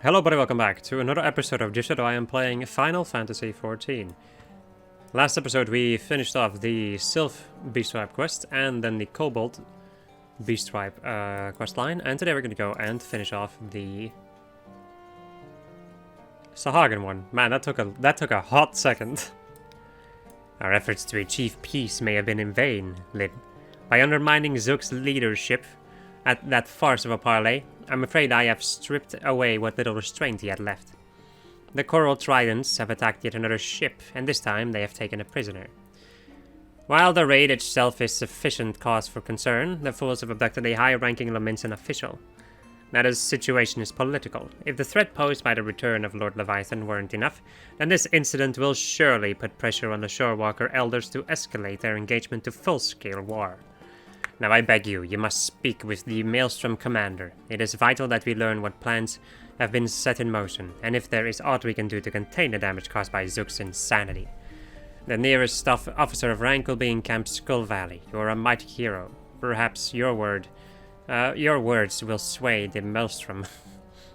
Hello buddy, welcome back to another episode of Just So I am playing Final Fantasy XIV. Last episode we finished off the Sylph Beast Tribe quest and then the Cobalt Beast Tribe quest line, and today we're going to go and finish off the Sahagin one. Man, that took a hot second. Our efforts to achieve peace may have been in vain, Lid. By undermining Zook's leadership at that farce of a parley, I'm afraid I have stripped away what little restraint he had left. The Coral Tridents have attacked yet another ship, and this time they have taken a prisoner. While the raid itself is sufficient cause for concern, the fools have abducted a high-ranking Laminsan official. Now the situation is political. If the threat posed by the return of Lord Leviathan weren't enough, then this incident will surely put pressure on the Shorewalker elders to escalate their engagement to full-scale war. Now I beg you, you must speak with the Maelstrom commander. It is vital that we learn what plans have been set in motion, and if there is aught we can do to contain the damage caused by Zook's insanity. The nearest officer of rank will be in Camp Skull Valley. You are a mighty hero. Perhaps your words will sway the Maelstrom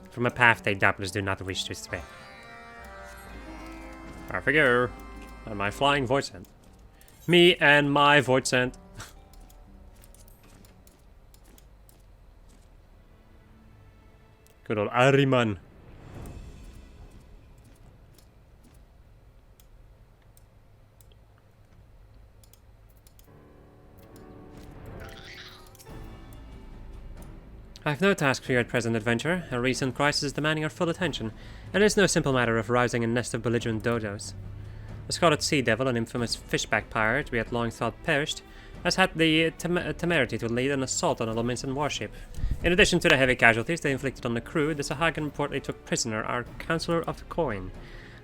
from a path they doubtless do not wish to stray. I figure, and my flying void sent. Me and my void sent. Good old Ariman. I have no task for you at present, adventurer. A recent crisis demanding our full attention, and it is no simple matter of rousing a nest of belligerent dodos. The Scarlet Sea Devil, an infamous fishback pirate we had long thought perished, has had the temerity to lead an assault on a Laminsan warship. In addition to the heavy casualties they inflicted on the crew, the Sahagin reportedly took prisoner our Counselor of the Coin.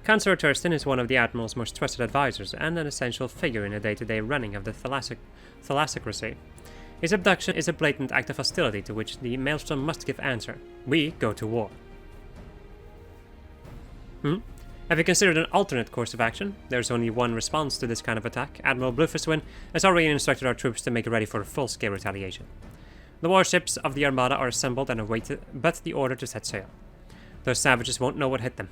Councillor Thurston is one of the Admiral's most trusted advisors and an essential figure in the day-to-day running of the Thalassocracy. His abduction is a blatant act of hostility to which the Maelstrom must give answer. We go to war. Have you considered an alternate course of action? There's only one response to this kind of attack. Admiral Bluefistwind has already instructed our troops to make ready for a full-scale retaliation. The warships of the Armada are assembled and await but the order to set sail. Those savages won't know what hit them.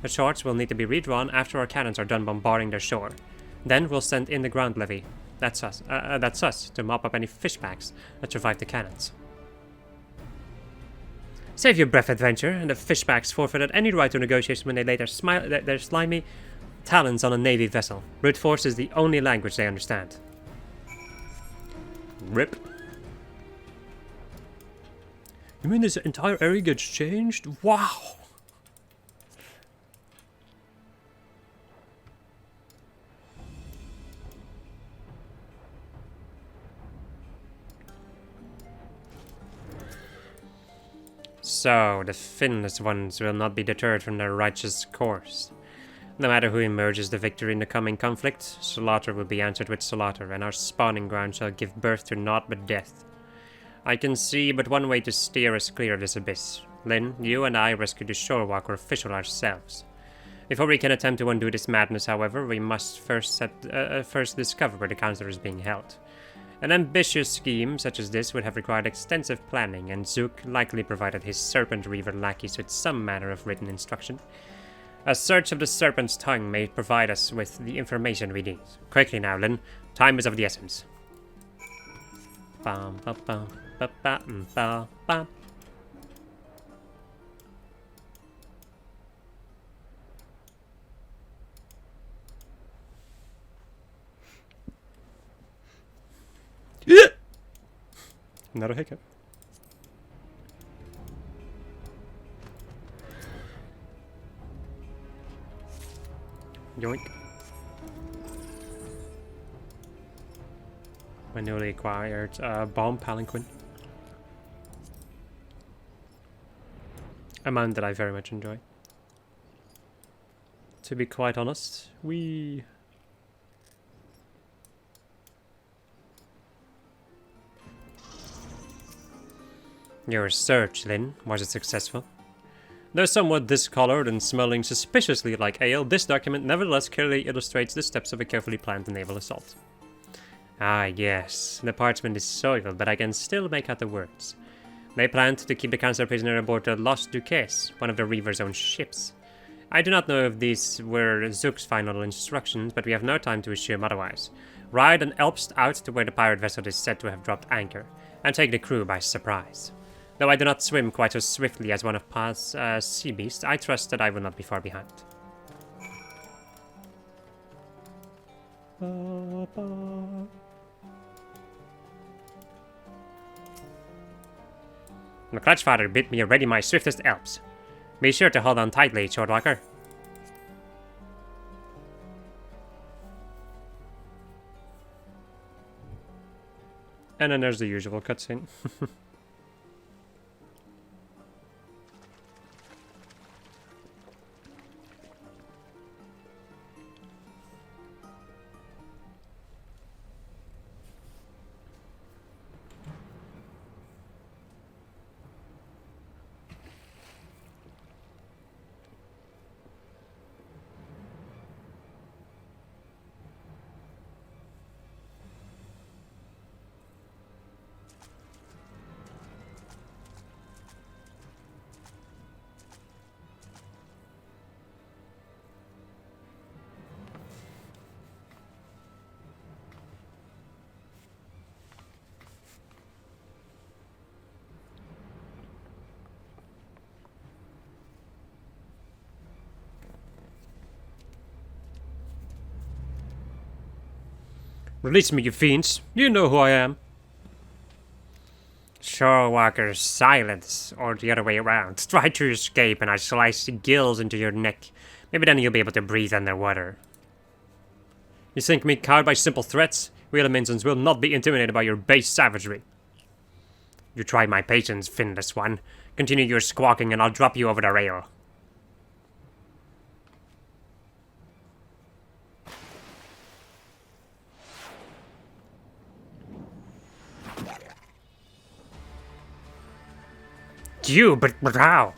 The shorts will need to be redrawn after our cannons are done bombarding their shore. Then we'll send in the ground levy. That's us, to mop up any fishbacks that survive the cannons. Save your breath, adventure, and the fishbacks forfeited any right to negotiation when they lay their slimy talons on a navy vessel. Brute force is the only language they understand. Rip. You mean this entire area gets changed? Wow! So, the finless ones will not be deterred from their righteous course. No matter who emerges the victor in the coming conflict, slaughter will be answered with slaughter, and our spawning ground shall give birth to naught but death. I can see but one way to steer us clear of this abyss. Lyn, you and I rescued the Shorewalker official ourselves. Before we can attempt to undo this madness, however, we must first discover where the Councillor is being held. An ambitious scheme such as this would have required extensive planning, and Zook likely provided his Serpent Reaver lackeys with some manner of written instruction. A search of the Serpent's tongue may provide us with the information we need. Quickly now, Lyn. Time is of the essence. Bam, ba, bam, ba, ba, ba, ba. Not a hiccup. Yoink. My newly acquired bomb palanquin. A mount that I very much enjoy. To be quite honest, Your search, Lyn, was it successful? Though somewhat discolored and smelling suspiciously like ale, this document nevertheless clearly illustrates the steps of a carefully planned naval assault. Ah, yes, the parchment is soiled, but I can still make out the words. They planned to keep the Council prisoner aboard the Lost Duquesne, one of the Reaver's own ships. I do not know if these were Zook's final instructions, but we have no time to assume otherwise. Ride an Elpst out to where the pirate vessel is said to have dropped anchor, and take the crew by surprise. Though I do not swim quite so swiftly as one of Pa's sea beasts, I trust that I will not be far behind. The Clutchfather bid me ready my swiftest Elps. Be sure to hold on tightly, Shortwalker. And then there's the usual cutscene. Release me, you fiends. You know who I am. Shorewalker, silence, or the other way around. Try to escape and I slice the gills into your neck. Maybe then you'll be able to breathe underwater. You think me cowed by simple threats? We Elementals will not be intimidated by your base savagery. You try my patience, finless one. Continue your squawking and I'll drop you over the rail. You, but how?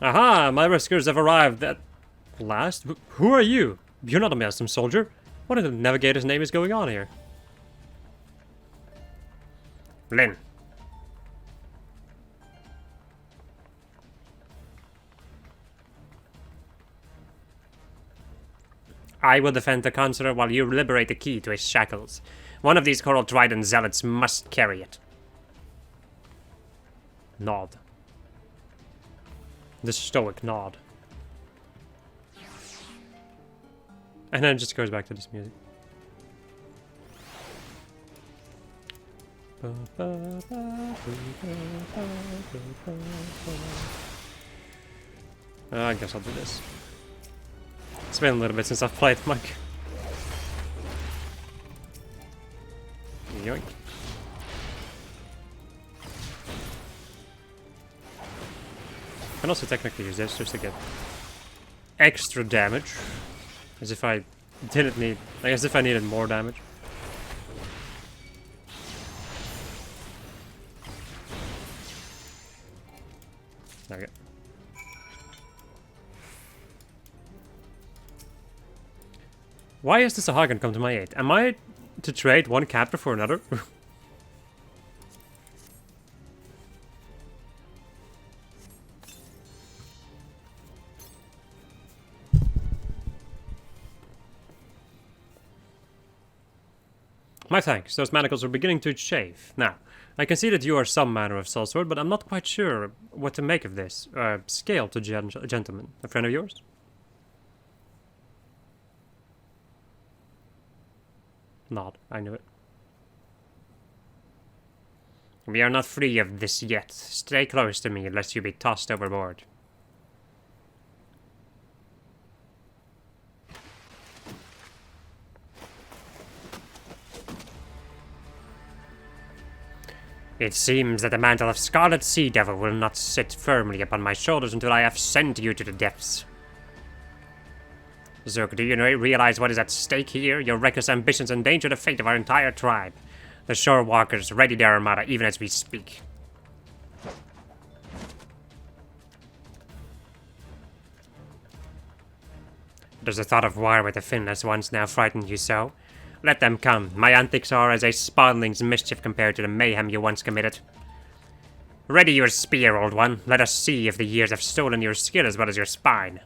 Aha! My rescuers have arrived at last. Who are you? You're not a Maelstrom soldier. What in the navigator's name is going on here? Lynn. I will defend the Consular while you liberate the key to his shackles. One of these Coral Trident zealots must carry it. Nod. The stoic nod. And then it just goes back to this music. I guess I'll do this. It's been a little bit since I've played Monk. Yoink. I can also technically use this just to get extra damage. As if I didn't need... I guess if I needed more damage. There we go. Why is this a Hagen come to my aid? Am I to trade one captor for another? My thanks. Those manacles are beginning to chafe. Now, I can see that you are some manner of sellsword, but I'm not quite sure what to make of this. Scale to gentleman. A friend of yours? Nod. I knew it. We are not free of this yet. Stay close to me, lest you be tossed overboard. It seems that the mantle of Scarlet Sea Devil will not sit firmly upon my shoulders until I have sent you to the depths. Zook, do you realize what is at stake here? Your reckless ambitions endanger the fate of our entire tribe. The shore walkers ready their armada even as we speak. Does the thought of war with the Finless ones now frighten you so? Let them come. My antics are as a spottling's mischief compared to the mayhem you once committed. Ready your spear, old one. Let us see if the years have stolen your skill as well as your spine.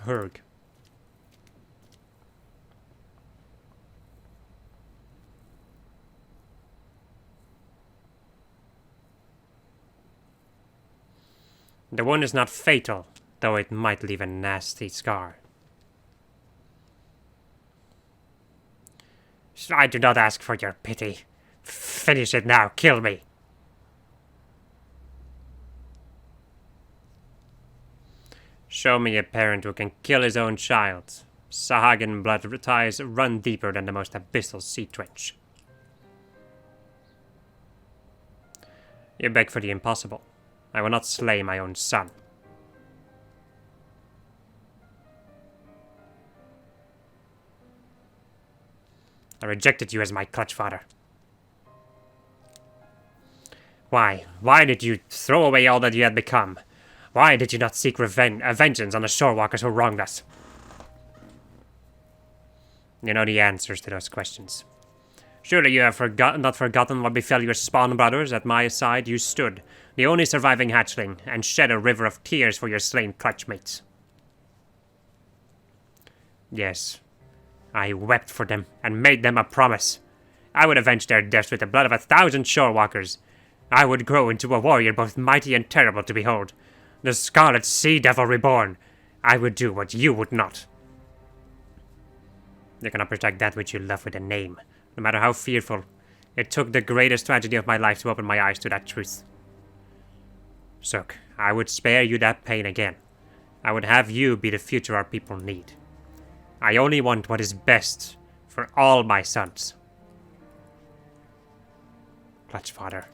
Hurg. The wound is not fatal, though it might leave a nasty scar. I do not ask for your pity. Finish it now, kill me. Show me a parent who can kill his own child. Sahagan blood ties run deeper than the most abyssal sea trench. You beg for the impossible. I will not slay my own son. I rejected you as my clutch father. Why? Why did you throw away all that you had become? Why did you not seek vengeance on the shorewalkers who wronged us? You know the answers to those questions. Surely you have not forgotten what befell your spawn brothers. At my side you stood, the only surviving hatchling, and shed a river of tears for your slain clutchmates. Yes, I wept for them and made them a promise. I would avenge their deaths with the blood of 1,000 shorewalkers. I would grow into a warrior both mighty and terrible to behold. The Scarlet Sea Devil reborn. I would do what you would not. You cannot protect that which you love with a name, no matter how fearful. It took the greatest tragedy of my life to open my eyes to that truth. Zook, I would spare you that pain again. I would have you be the future our people need. I only want what is best for all my sons. Clutch father.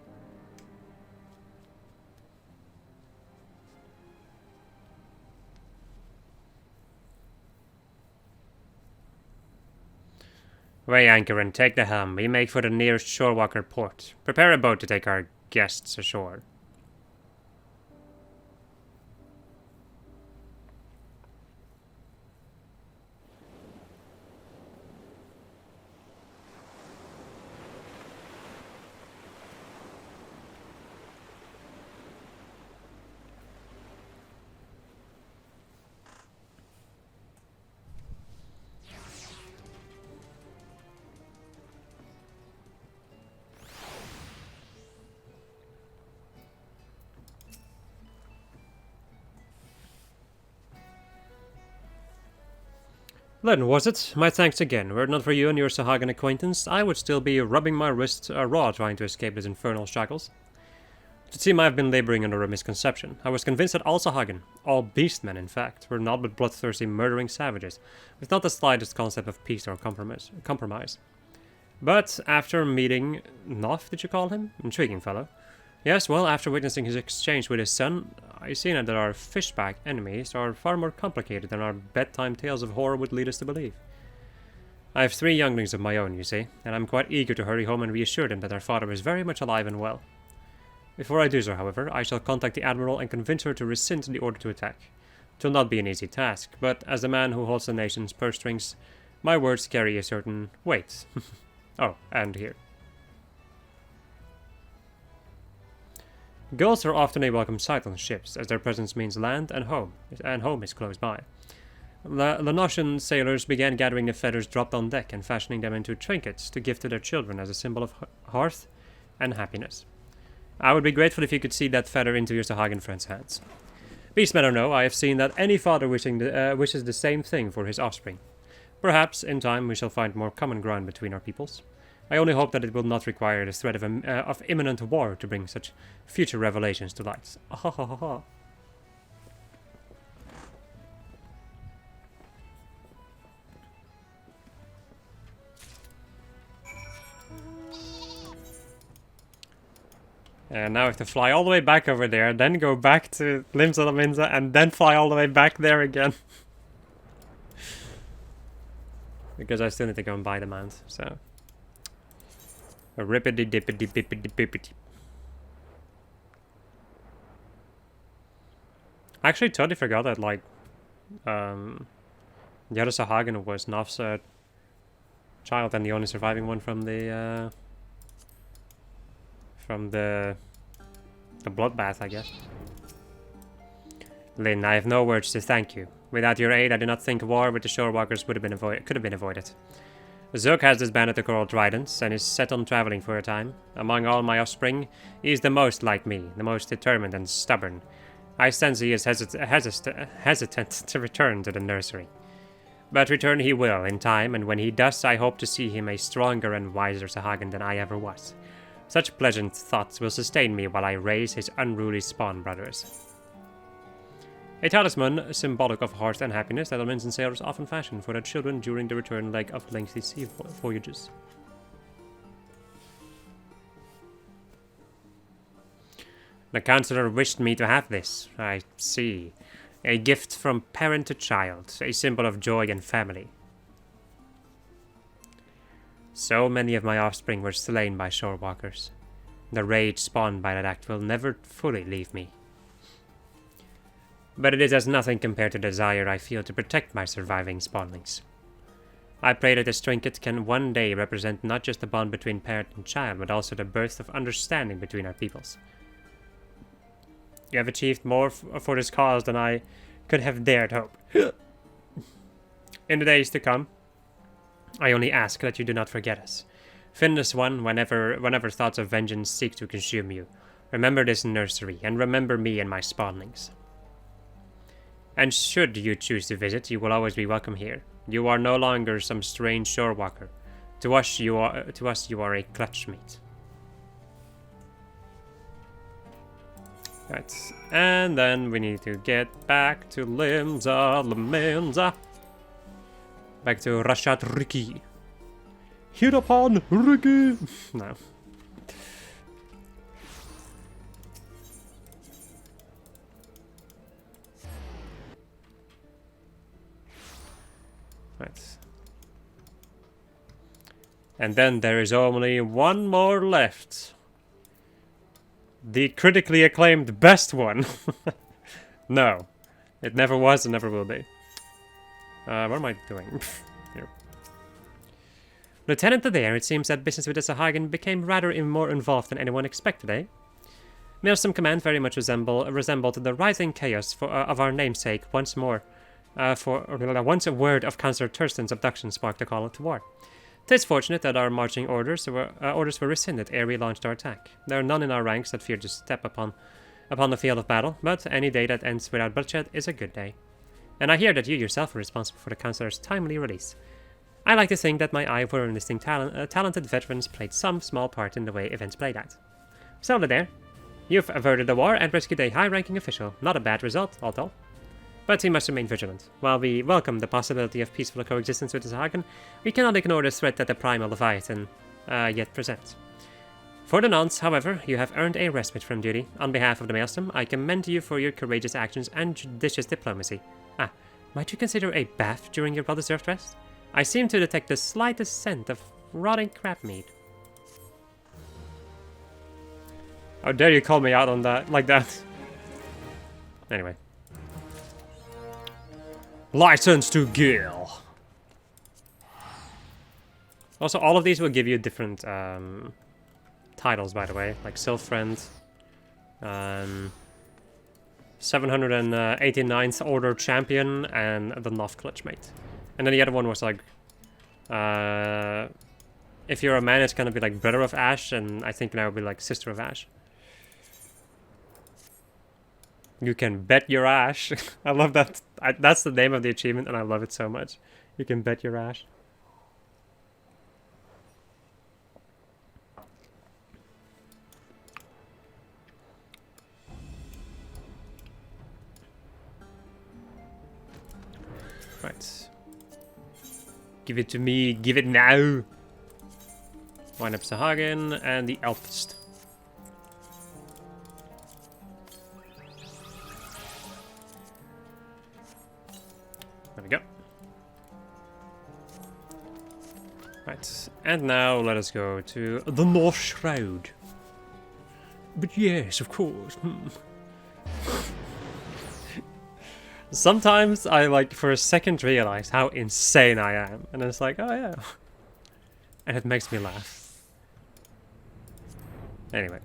Weigh anchor and take the helm. We make for the nearest shorewalker port. Prepare a boat to take our guests ashore. Then was it? My thanks again. Were it not for you and your Sahagan acquaintance, I would still be rubbing my wrists raw trying to escape these infernal shackles. It seems I have been laboring under a misconception. I was convinced that all Sahagan, all beastmen in fact, were naught but bloodthirsty murdering savages, with not the slightest concept of peace or compromise. But after meeting Noth, did you call him? Intriguing fellow. Yes, well, after witnessing his exchange with his son, I see now that our fishback enemies are far more complicated than our bedtime tales of horror would lead us to believe. I have 3 younglings of my own, you see, and I'm quite eager to hurry home and reassure them that their father is very much alive and well. Before I do so, however, I shall contact the Admiral and convince her to rescind the order to attack. It will not be an easy task, but as the man who holds the nation's purse strings, my words carry a certain weight. Oh, and here. Gulls are often a welcome sight on ships, as their presence means land and home is close by. Lenoshan sailors began gathering the feathers dropped on deck and fashioning them into trinkets to give to their children as a symbol of hearth and happiness. I would be grateful if you could see that feather into your Sahagan friend's hands. Beastmen or no, I have seen that any father wishes the same thing for his offspring. Perhaps, in time, we shall find more common ground between our peoples. I only hope that it will not require the threat of imminent war to bring such future revelations to light. Ha ha ha ha. And now I have to fly all the way back over there, then go back to Limsa Laminza, and then fly all the way back there again. Because I still need to go and buy the mount, so... Rippity dippity bippity bippity. I actually totally forgot that, like, the other Sahagin was Naf's child and the only surviving one from the bloodbath, I guess. Lyn, I have no words to thank you. Without your aid, I do not think war with the Shorewalkers could have been avoided. Zook has disbanded the Coral Tridents and is set on traveling for a time. Among all my offspring, he is the most like me, the most determined and stubborn. I sense he is hesitant to return to the nursery. But return he will, in time, and when he does, I hope to see him a stronger and wiser Sahagin than I ever was. Such pleasant thoughts will sustain me while I raise his unruly spawn brothers. A talisman, symbolic of hearth and happiness, that almonds and sailors often fashion for their children during the return leg of lengthy sea voyages. The counselor wished me to have this. I see. A gift from parent to child, a symbol of joy and family. So many of my offspring were slain by shorewalkers. The rage spawned by that act will never fully leave me. But it is as nothing compared to the desire I feel to protect my surviving spawnlings. I pray that this trinket can one day represent not just the bond between parent and child, but also the birth of understanding between our peoples. You have achieved more for this cause than I could have dared hope. In the days to come, I only ask that you do not forget us. Finish one whenever thoughts of vengeance seek to consume you. Remember this nursery, and remember me and my spawnlings. And should you choose to visit, you will always be welcome here. You are no longer some strange shorewalker. To us you are a clutch mate. Right, and then we need to get back to Limsa Laminza. Back to Rashat Riki. Hit upon Riki! No. Right. And then there is only one more left. The critically acclaimed best one. No. It never was and never will be. What am I doing? Here. Lieutenant Adair, it seems that business with the Sahagin became rather more involved than anyone expected, eh? Maelstrom Command very much resembled the rising chaos of our namesake once more. Once a word of Councillor Thurston's abduction sparked a call to war. 'Tis fortunate that our marching orders were rescinded ere we launched our attack. There are none in our ranks that fear to step upon the field of battle, but any day that ends without bloodshed is a good day. And I hear that you yourself were responsible for the Councillor's timely release. I like to think that my eye for enlisting talented veterans played some small part in the way events played out. So there, you've averted the war and rescued a high-ranking official. Not a bad result, although. But we must remain vigilant. While we welcome the possibility of peaceful coexistence with the Sahagin, we cannot ignore the threat that the Primal Leviathan yet presents. For the nonce, however, you have earned a respite from duty. On behalf of the Maelstrom, I commend you for your courageous actions and judicious diplomacy. Might you consider a bath during your well-deserved rest? I seem to detect the slightest scent of rotting crab meat. How dare you call me out on that, like that? Anyway. License to Kill. Also, all of these will give you different titles, by the way, like Sylph Friend, 789th Order Champion, and the Noth Clutchmate. And then the other one was like, if you're a man, it's gonna be like Brother of Ash, and I think now it'll be like Sister of Ash. You can bet your ash. I love that. That's the name of the achievement, and I love it so much. You can bet your ash. Right. Give it to me. Give it now. Wind up Sahagin and the Elfst. Right, and now let us go to the North Shroud. But yes, of course. Sometimes I, like, for a second realize how insane I am. And it's like, oh yeah. And it makes me laugh. Anyway.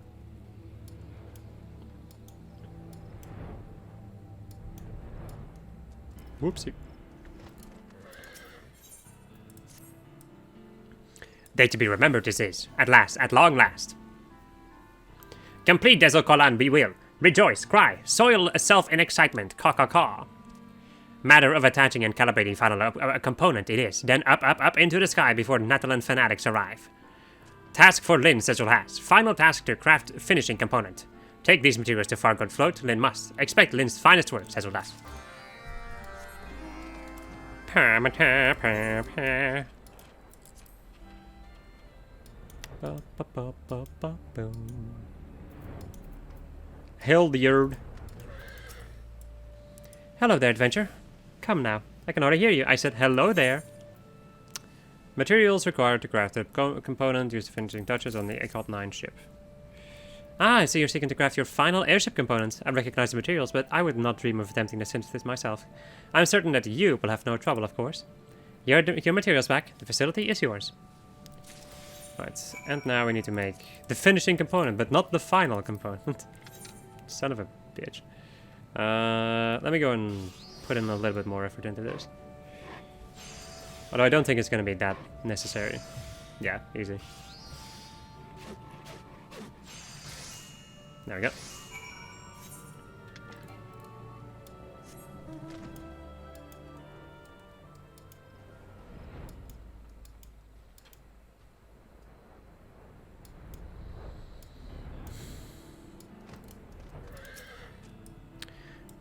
Whoopsie. Day to be remembered this is, at last, at long last. Complete Desert Kolan we will. Rejoice, cry, soil self in excitement, caw. Matter of attaching and calibrating final component it is. Then up into the sky before Natalan fanatics arrive. Task for Lin, Cecil has. Final task to craft finishing component. Take these materials to Fargold Float, Lin must. Expect Lin's finest work, Cecil does. Hildyard. Hello there, adventure. Come now. I can already hear you. I said hello there. Materials required to craft a component used finishing touches on the ffXIV ship. Ah, I see you're seeking to craft your final airship component. I recognize the materials, but I would not dream of attempting to synthesize myself. I'm certain that you will have no trouble, of course. Your materials back. The facility is yours. Right, and now we need to make the finishing component, but not the final component. Son of a bitch. Let me go and put in a little bit more effort into this. Although I don't think it's going to be that necessary. Yeah, easy. There we go.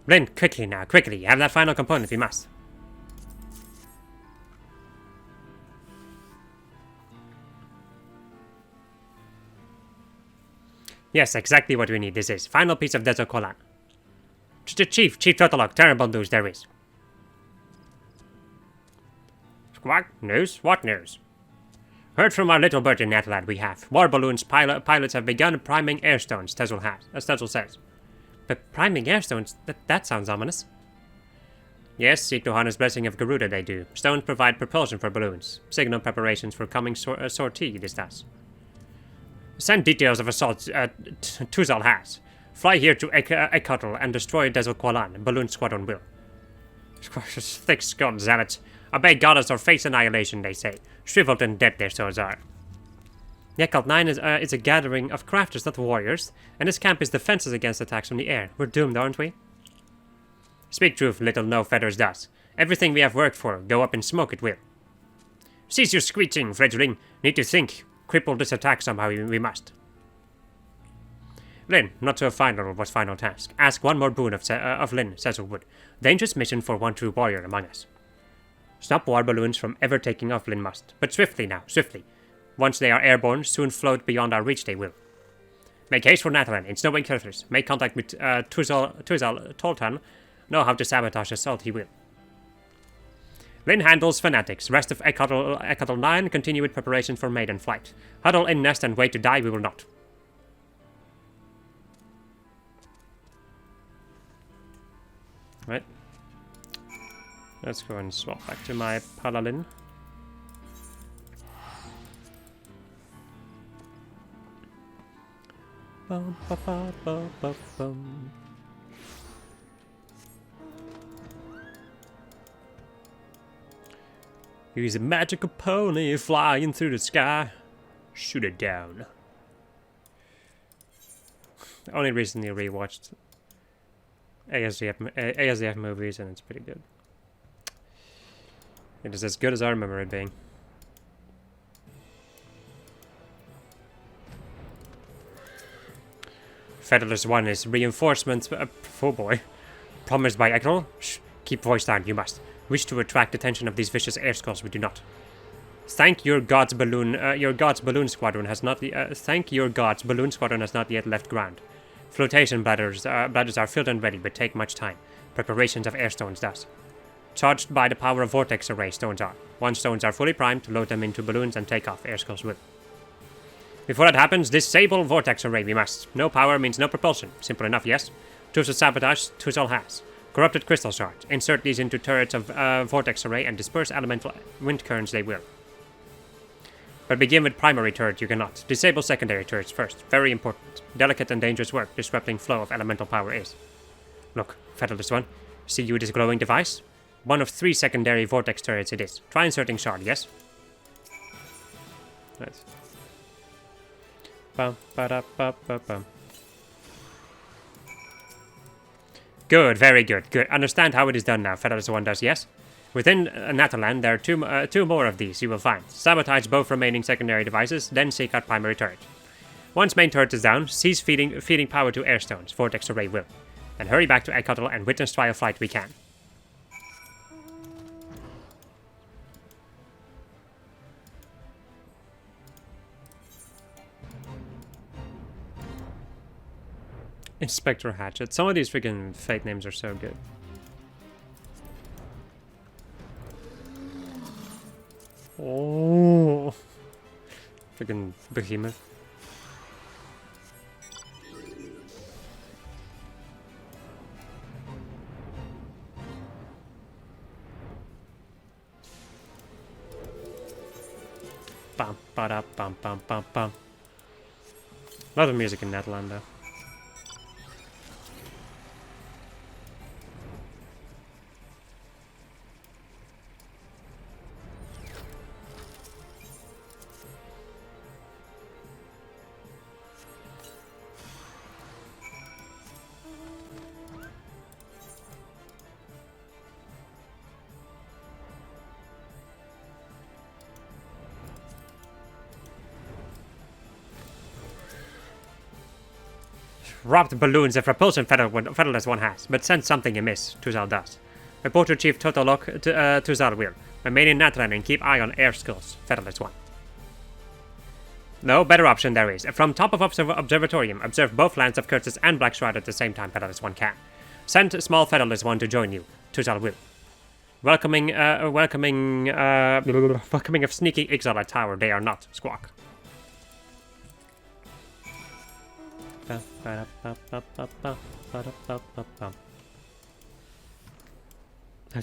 Lin, quickly now, quickly. Have that final component if you must. Yes, exactly what we need. This is final piece of Desert Kolan. Chief Totolog, terrible news there is. Squawk, news? What news? Heard from our little bird in Nathalat we have. War balloons pilots have begun priming airstones, Tezel says. But priming airstones? That sounds ominous. Yes, seek Johanna's blessing of Garuda they do. Stones provide propulsion for balloons. Signal preparations for coming sortie this does. Send details of assault Tuzal has. Fly here to Ekatl and destroy Desert Kolan. Balloon squadron will. Thick-skulled zealots. Obey goddess or face annihilation, they say. Shriveled and dead their souls are. ffXIV is a gathering of crafters, not warriors, and this camp is defenses against attacks from the air. We're doomed, aren't we? Speak truth, little no-feathers does. Everything we have worked for, go up in smoke it will. Cease your screeching, fledgling. Need to think. Cripple this attack somehow we must. Lin, not so final was final task. Ask one more boon of Lin, Cecil would. Dangerous mission for one true warrior among us. Stop war balloons from ever taking off, Lin must. But swiftly now, swiftly. Once they are airborne, soon float beyond our reach they will. Make haste for Nathalan, in snowing critters. Make contact with Tuzal Toltan. Know how to sabotage assault he will. Lin handles fanatics. Rest of ffXIV 9 continue with preparation for maiden flight. Huddle in nest and wait to die we will not. Right. Let's go and swap back to my Paladin. Bum, ba, ba, ba, ba, bum. He's a magical pony flying through the sky. Shoot it down. I only recently rewatched ASDF movies and it's pretty good. It is as good as I remember it being. Federalist 1 is reinforcement. Oh boy. Promised by Ekral? Shh. Keep voice down, you must. Wish to attract attention of these vicious air skulls, we do not. Thank your god's balloon squadron has not yet left ground. Flotation bladders are filled and ready, but take much time. Preparations of airstones thus. charged by the power of vortex array stones are. Once stones are fully primed, load them into balloons and take off. Air skulls will. Before that happens, disable vortex array we must. No power means no propulsion. Simple enough, yes? Tools of sabotage, Tuzal has. Corrupted crystal shards. Insert these into turrets of vortex array and disperse elemental wind currents they will. But begin with primary turret you cannot. Disable secondary turrets first. Very important. Delicate and dangerous work disrupting flow of elemental power is. Look, Featherless One. See you this glowing device? One of 3 secondary vortex turrets it is. Try inserting shard, yes? Nice. Bum, ba-da-ba-ba-bum. Good, very good, good. Understand how it is done now, Featherless One does, yes? Within Natalan, there are two more of these you will find. Sabotage both remaining secondary devices, then seek out primary turret. Once main turret is down, cease feeding power to airstones, vortex array will. Then hurry back to Ecotl and witness trial flight we can. Inspector Hatchet. Some of these freaking fake names are so good. Oh, freaking behemoth. Bum, ba-da, bum, bum, bum, bum. A lot of music in Netherlands, though. Robbed balloons of propulsion Featherless One has, but sent something amiss, Tuzal does. Report to Chief Totolok Tuzal will. Remain in Natran and keep eye on air skulls, Featherless One. No, better option there is. From top of Observatorium, observe both lands of Curtis and Black Shroud at the same time Featherless One can. Send a small Featherless One to join you, Tuzal will. Welcoming of sneaky exile at tower, they are not, Squawk. I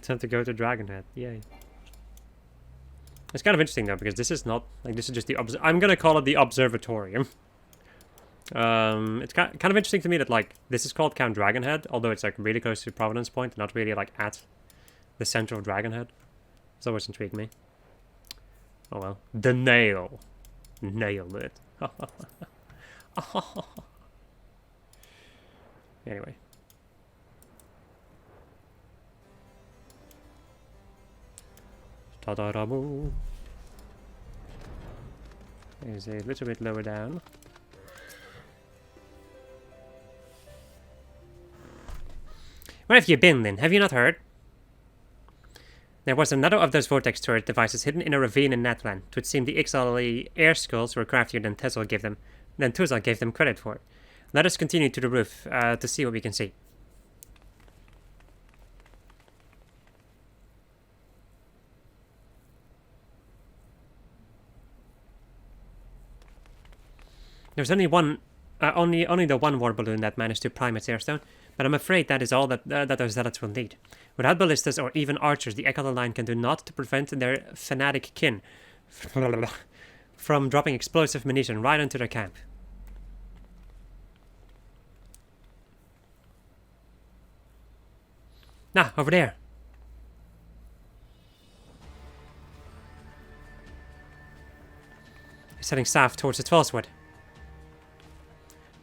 tend to go to Dragonhead. Yay. It's kind of interesting though, because this is not like this is just the I'm gonna call it the Observatorium. It's kind of interesting to me that like this is called Count Dragonhead, although it's like really close to Providence Point, not really like at the center of Dragonhead. It's always intrigued me. Oh well. The nail. Nailed it. Anyway. Ta-da-da-boo. Is a little bit lower down. Where have you been then? Have you not heard? There was another of those vortex turret devices hidden in a ravine in Natlan. It would seem the XLE air skulls were craftier than Tuzal gave them credit for. Let us continue to the roof to see what we can see. There's only the one war balloon that managed to prime its airstone, but I'm afraid that is all that those zealots will need. Without ballistas or even archers, the Ecotl line can do naught to prevent their fanatic kin from dropping explosive munition right into their camp. Nah, over there. He's heading south towards the Twelvewood.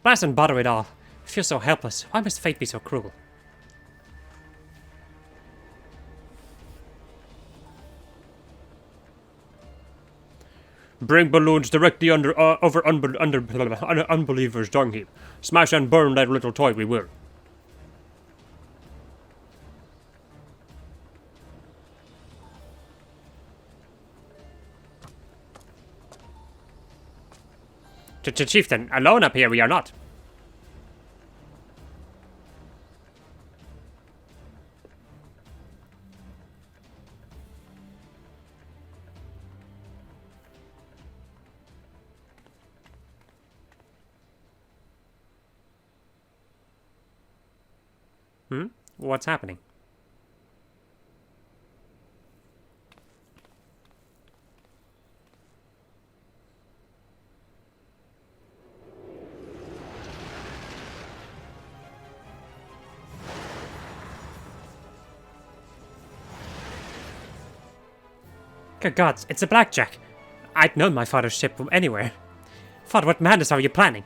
Blast and bother it all. I feel so helpless. Why must fate be so cruel? Bring balloons directly over unbelievers' dung heap. Smash and burn that little toy we will. Chieftain, alone up here we are not. Hmm? What's happening? Good gods, it's a blackjack! I'd known my father's ship from anywhere. Father, what madness are you planning?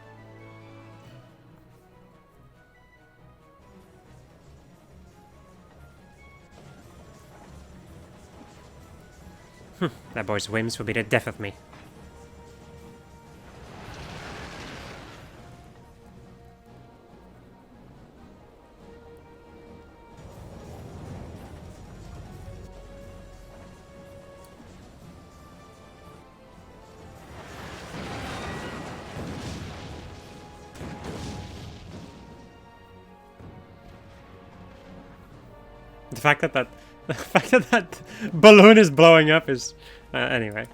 That boy's whims will be the death of me. The fact that that balloon is blowing up is anyway.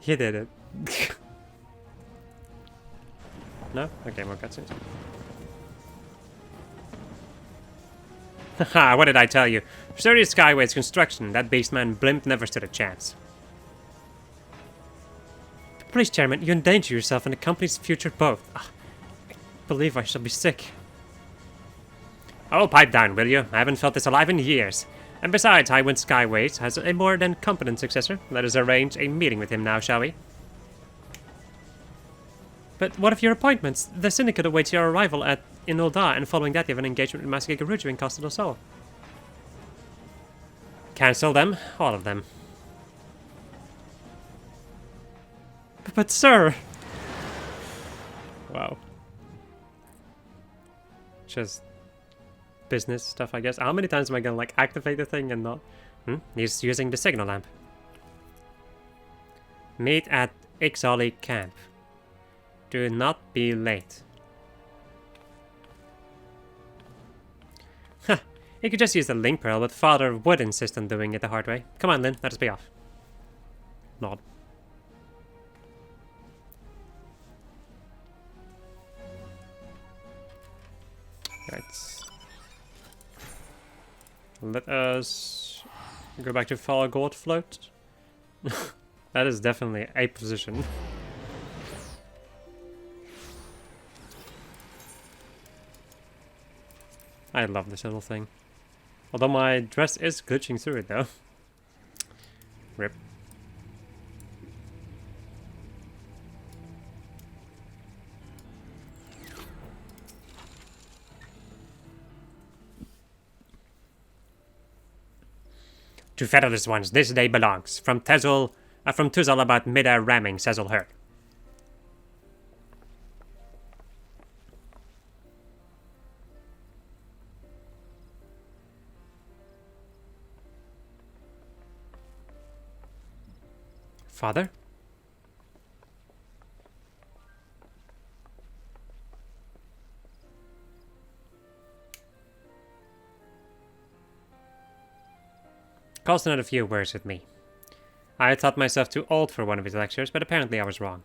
He did it. No? Okay, more cutscenes. Haha, what did I tell you? Sturdy Skyways construction, that baseman blimp never stood a chance. Please, Chairman, you endanger yourself and the company's future both. I believe I shall be sick. Oh, pipe down, will you? I haven't felt this alive in years. And besides, Highwind Skyways has a more than competent successor. Let us arrange a meeting with him now, shall we? But what of your appointments? The Syndicate awaits your arrival in Ul'dah, and following that you have an engagement with Master Gigaruju in Costa del Sol. Cancel them, all of them. But sir! Wow. Just business stuff, I guess. How many times am I gonna, like, activate the thing and not? He's using the signal lamp. Meet at ffXIV camp. Do not be late. Huh. You could just use the link pearl, but Father would insist on doing it the hard way. Come on, Lynn, let us be off. Nod. Right. Let us go back to Fall Gold Float. That is definitely a position. I love this little thing. Although my dress is glitching through it though. Rip. To featherless ones, this day belongs. From Tuzal about mid-air ramming, Sezzle heard. Father? Carlson had a few words with me. I had thought myself too old for one of his lectures, but apparently I was wrong.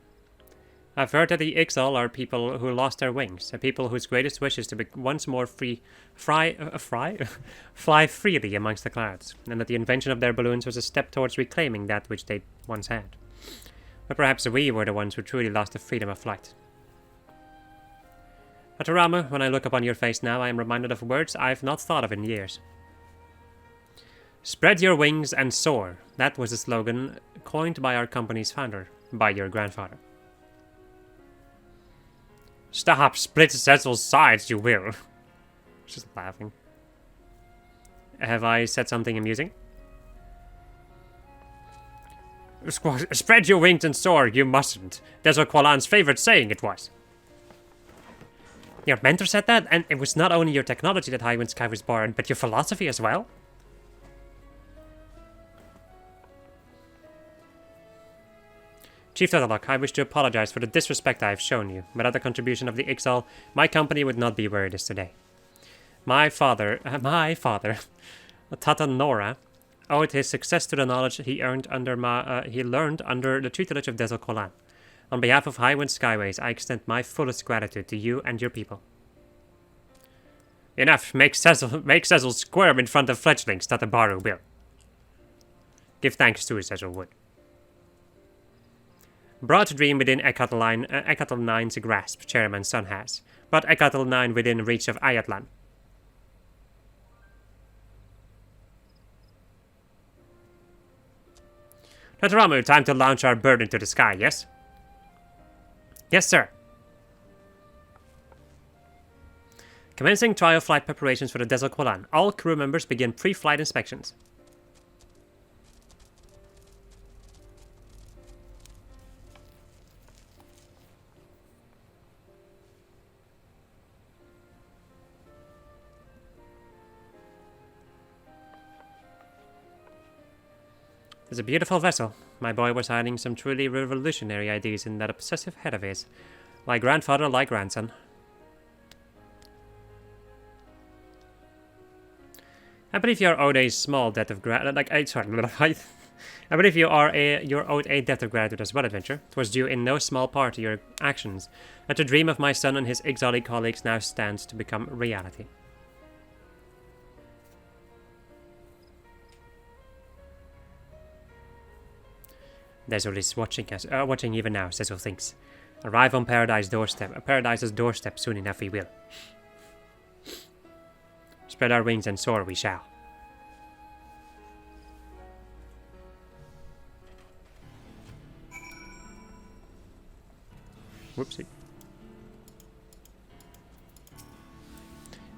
I've heard that the ffXIV are people who lost their wings, a people whose greatest wish is to be once more fly freely amongst the clouds, and that the invention of their balloons was a step towards reclaiming that which they once had. But perhaps we were the ones who truly lost the freedom of flight. Atarama, when I look upon your face now, I am reminded of words I've not thought of in years. Spread your wings and soar. That was a slogan coined by our company's founder, by your grandfather. Stop, split Sezzle's sides, you will. Just laughing. Have I said something amusing? Spread your wings and soar, you mustn't. Desert Qualan's favorite saying it was. Your mentor said that, and it was not only your technology that Highwind Sky was born, but your philosophy as well? Chief Totalok, I wish to apologize for the disrespect I have shown you. Without the contribution of the ffXIV, my company would not be where it is today. My father, Tata Nora, owed his success to the knowledge he learned under the tutelage of Desert Qualan. On behalf of Highwind Skyways, I extend my fullest gratitude to you and your people. Enough. Make Cecil squirm in front of fledglings that the Baru will. Give thanks to Cecil would. Brought dream within Ekatel 9's grasp, Chairman's son has, but Ekatel 9 within reach of Ayatlan. Tataramu, time to launch our bird into the sky, yes? Yes, sir. Commencing trial flight preparations for the Desert Qualan. All crew members begin pre-flight inspections. It's a beautiful vessel. My boy was hiding some truly revolutionary ideas in that obsessive head of his. Like grandfather, like grandson. I believe you are owed a small debt of gratitude. I believe you're owed a debt of gratitude as well, adventure. It was due in no small part to your actions that the dream of my son and his exotic colleagues now stands to become reality. Cecil is watching even now, Cecil thinks. Arrive on Paradise's doorstep soon enough we will. Spread our wings and soar we shall. Whoopsie.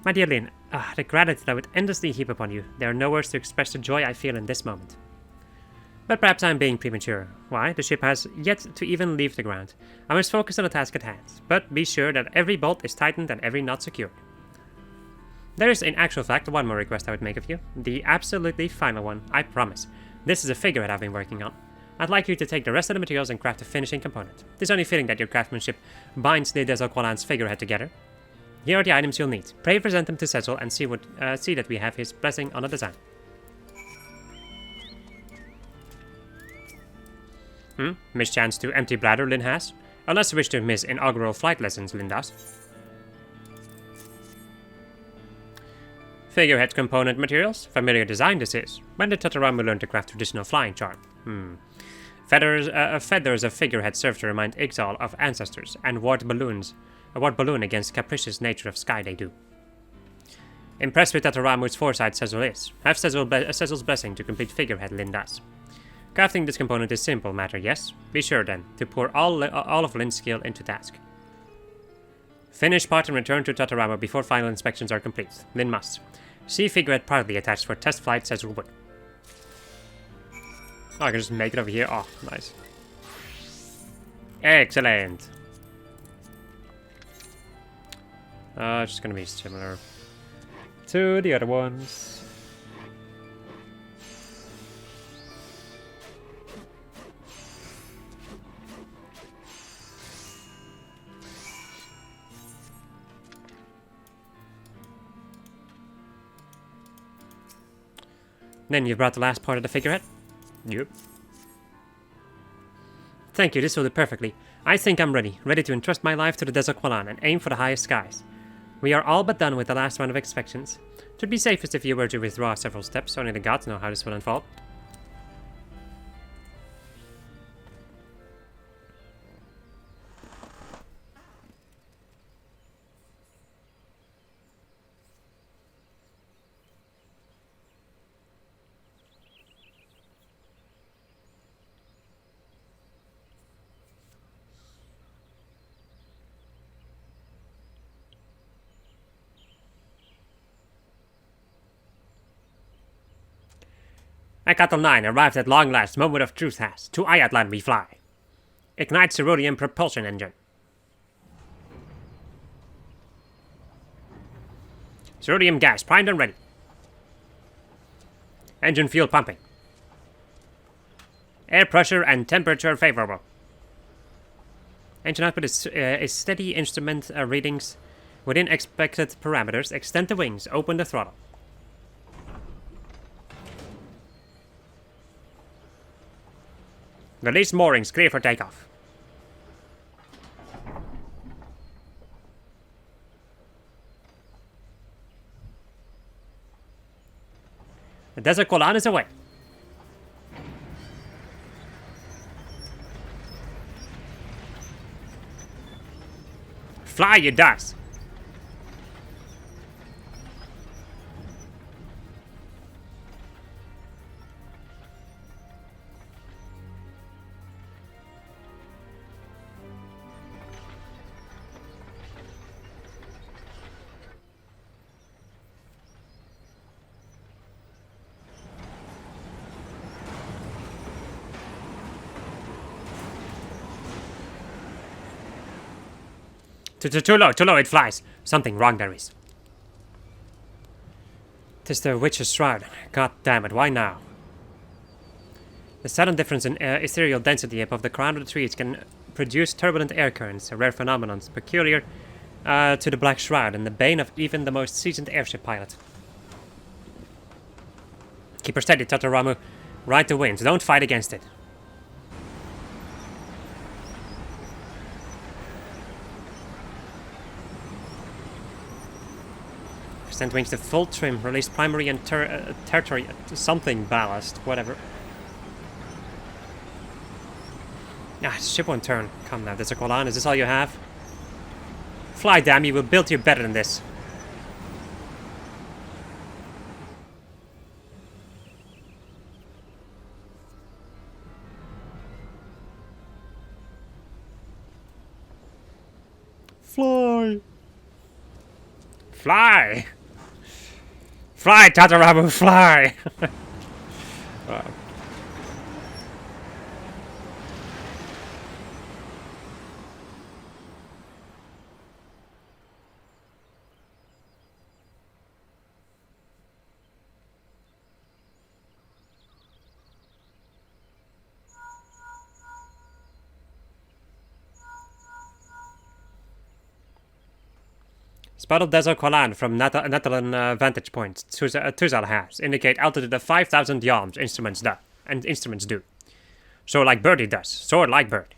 My dear Lynn, the gratitude I would endlessly heap upon you. There are no words to express the joy I feel in this moment. But perhaps I'm being premature. Why? The ship has yet to even leave the ground. I must focus on the task at hand, but be sure that every bolt is tightened and every knot secured. There is, in actual fact, one more request I would make of you. The absolutely final one, I promise. This is a figurehead I've been working on. I'd like you to take the rest of the materials and craft a finishing component. It is only fitting that your craftsmanship binds the Desert Qualan's figurehead together. Here are the items you'll need. Pray present them to Cecil and see that we have his blessing on the design. Mischance to empty bladder, Lynn has. Unless you wish to miss inaugural flight lessons, Lynn does. Figurehead component materials. Familiar design this is. When did Tataramu learn to craft traditional flying charm? Feathers of figurehead serve to remind Ixal of ancestors, and ward balloon against capricious nature of sky they do. Impressed with Tataramu's foresight, Cecil is. Have Cecil's blessing to complete figurehead, Lynn does. Crafting this component is simple matter, yes? Be sure then to pour all of Lynn's skill into task. Finish part and return to Tataramu before final inspections are complete. Lynn must. See figurehead partly attached for test flight, Cecil would. Oh, I can just make it over here. Oh, nice. Excellent. It's just gonna be similar to the other ones. Then you've brought the last part of the figurehead? Yep. Thank you, this will do perfectly. I think I'm ready to entrust my life to the Desert Qualan and aim for the highest skies. We are all but done with the last round of inspections. It would be safest if you were to withdraw several steps, only the gods know how this will unfold. Ekatel 9 arrived at long last. Moment of truth has. To Ayatlan we fly. Ignite Cerodium propulsion engine. Cerodium gas primed and ready. Engine fuel pumping. Air pressure and temperature favorable. Engine output is steady. Instrument readings within expected parameters. Extend the wings. Open the throttle. Release moorings, clear for takeoff. The desert Golan is away. Fly, you dust! Too low, it flies. Something wrong there is. 'Tis the Witch's Shroud. God damn it, why now? The sudden difference in ethereal density above the crown of the trees can produce turbulent air currents, a rare phenomenon peculiar to the Black Shroud and the bane of even the most seasoned airship pilot. Keep her steady, Tataramu. Ride the winds, don't fight against it. Extend wings to full trim, release primary and tertiary something ballast, whatever. Ah, ship won't turn. Come now, Desert Golan, is this all you have? Fly, damn you, we'll build you better than this. Fly! Fly! Fly, Tataramu, fly! Wow. Spotted Desert Golan from Natalan vantage point. Tuzal has indicate altitude of 5,000 yalms. Instruments do. So like birdie does. Soar like bird.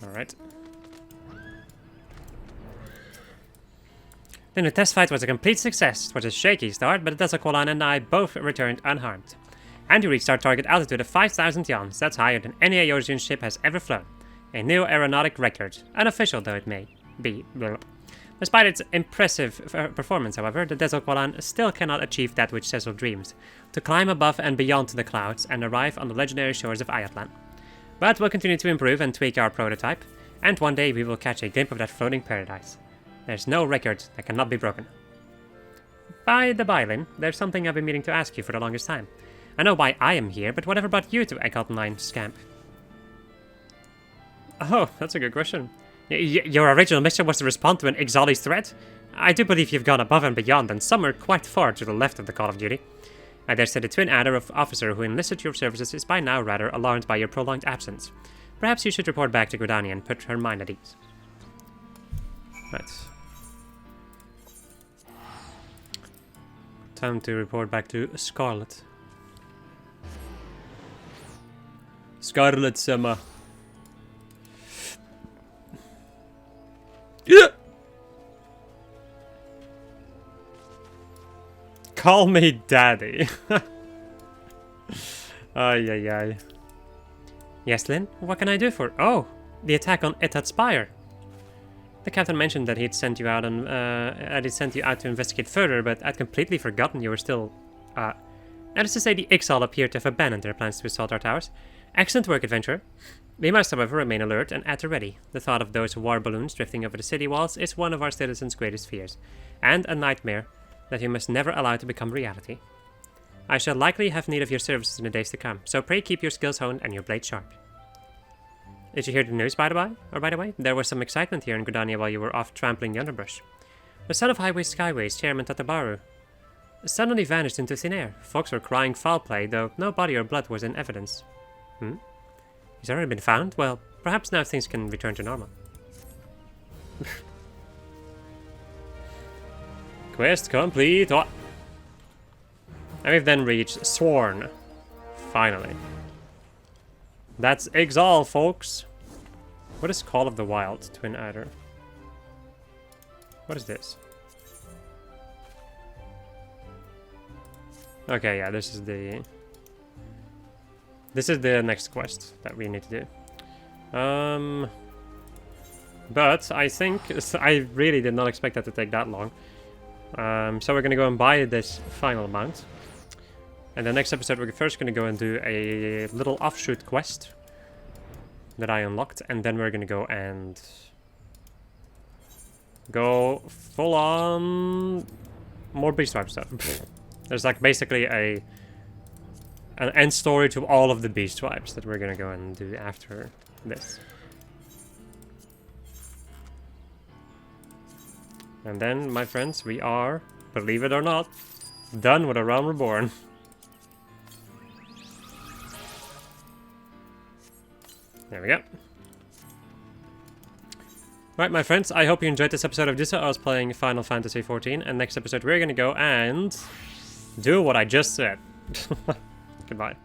Alright. Then the test fight was a complete success. It was a shaky start, but the Desert Golan and I both returned unharmed. And we reached our target altitude of 5,000 yalms. That's higher than any Eorzean ship has ever flown. A new aeronautic record. Unofficial though it may be. Despite its impressive performance, however, the Desert Golan still cannot achieve that which Cecil dreams. To climb above and beyond the clouds and arrive on the legendary shores of Ayatlan. But we'll continue to improve and tweak our prototype, and one day we will catch a glimpse of that floating paradise. There's no record that cannot be broken. By the by, Lin, there's something I've been meaning to ask you for the longest time. I know why I am here, but whatever brought you to Egalt Scamp? Oh, that's a good question. Your original mission was to respond to an Ixali's threat? I do believe you've gone above and beyond, and somewhere quite far to the left of the Call of Duty. I dare say the twin adder of officer who enlisted your services is by now rather alarmed by your prolonged absence. Perhaps you should report back to Gridania and put her mind at ease. Right. Time to report back to Scarlet. Scarlet Summer. Yeah. Call me daddy. Ay, ay, ay. Yes, Lin? What can I do for... Oh, the attack on Etat Spire. The captain mentioned that he'd sent you out to investigate further, but I'd completely forgotten you were still, That is to say, the Ixal appear to have abandoned their plans to assault our towers. Excellent work, adventurer. We must, however, remain alert and at the ready. The thought of those war balloons drifting over the city walls is one of our citizens' greatest fears, and a nightmare that we must never allow to become reality. I shall likely have need of your services in the days to come, so pray keep your skills honed and your blade sharp. Did you hear the news, by the way? There was some excitement here in Gridania while you were off trampling the underbrush. The son of Highways Skyways, Chairman Tatabaru, suddenly vanished into thin air. Folks were crying foul play, though no body or blood was in evidence. He's already been found? Well, perhaps now things can return to normal. Quest complete! Oh. And we've then reached Sworn. Finally. That's Ixal, folks! What is Call of the Wild, Twin Adder? What is this? Okay, yeah, this is the next quest that we need to do. But I think I really did not expect that to take that long. So we're gonna go and buy this final mount. And the next episode we're first gonna go and do a little offshoot quest that I unlocked, and then we're gonna go and go full on more beast wipe stuff. There's like basically an end story to all of the beast wipes that we're gonna go and do after this. And then, my friends, we are, believe it or not, done with A Realm Reborn. There we go. Right, my friends, I hope you enjoyed this episode of Disa. I was playing Final Fantasy XIV, and next episode we're gonna go and do what I just said. Goodbye.